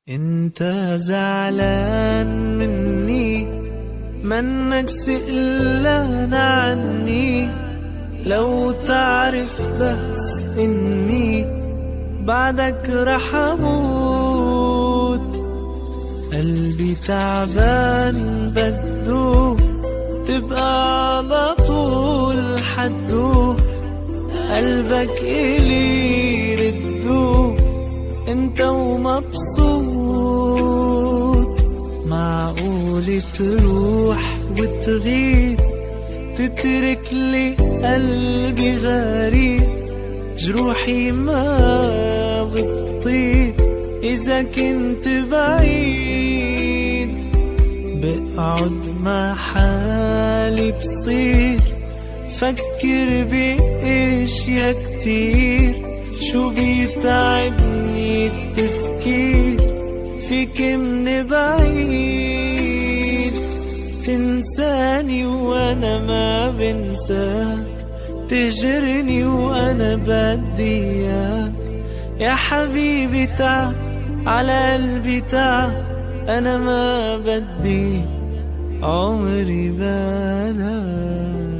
انت زعلان مني منك سئلان عني، لو تعرف بس اني بعدك رح اموت. قلبي تعبان بدو تبقى على طول حدو، قلبك إلي ردو انت ومبسوط. معقول تروح وتغيب تترك لي قلبي غريب، جروحي ما بتطيب إذا كنت بعيد. بقعد مع حالي بصير فكر بأشياء كتير، شو بيتعبني التفكير فيك من بعيد. تنساني وانا ما بنساك، تهجرني وانا بدي اياك. يا حبيبي تعب على قلبي تعب، انا ما بدي عمري بلاك.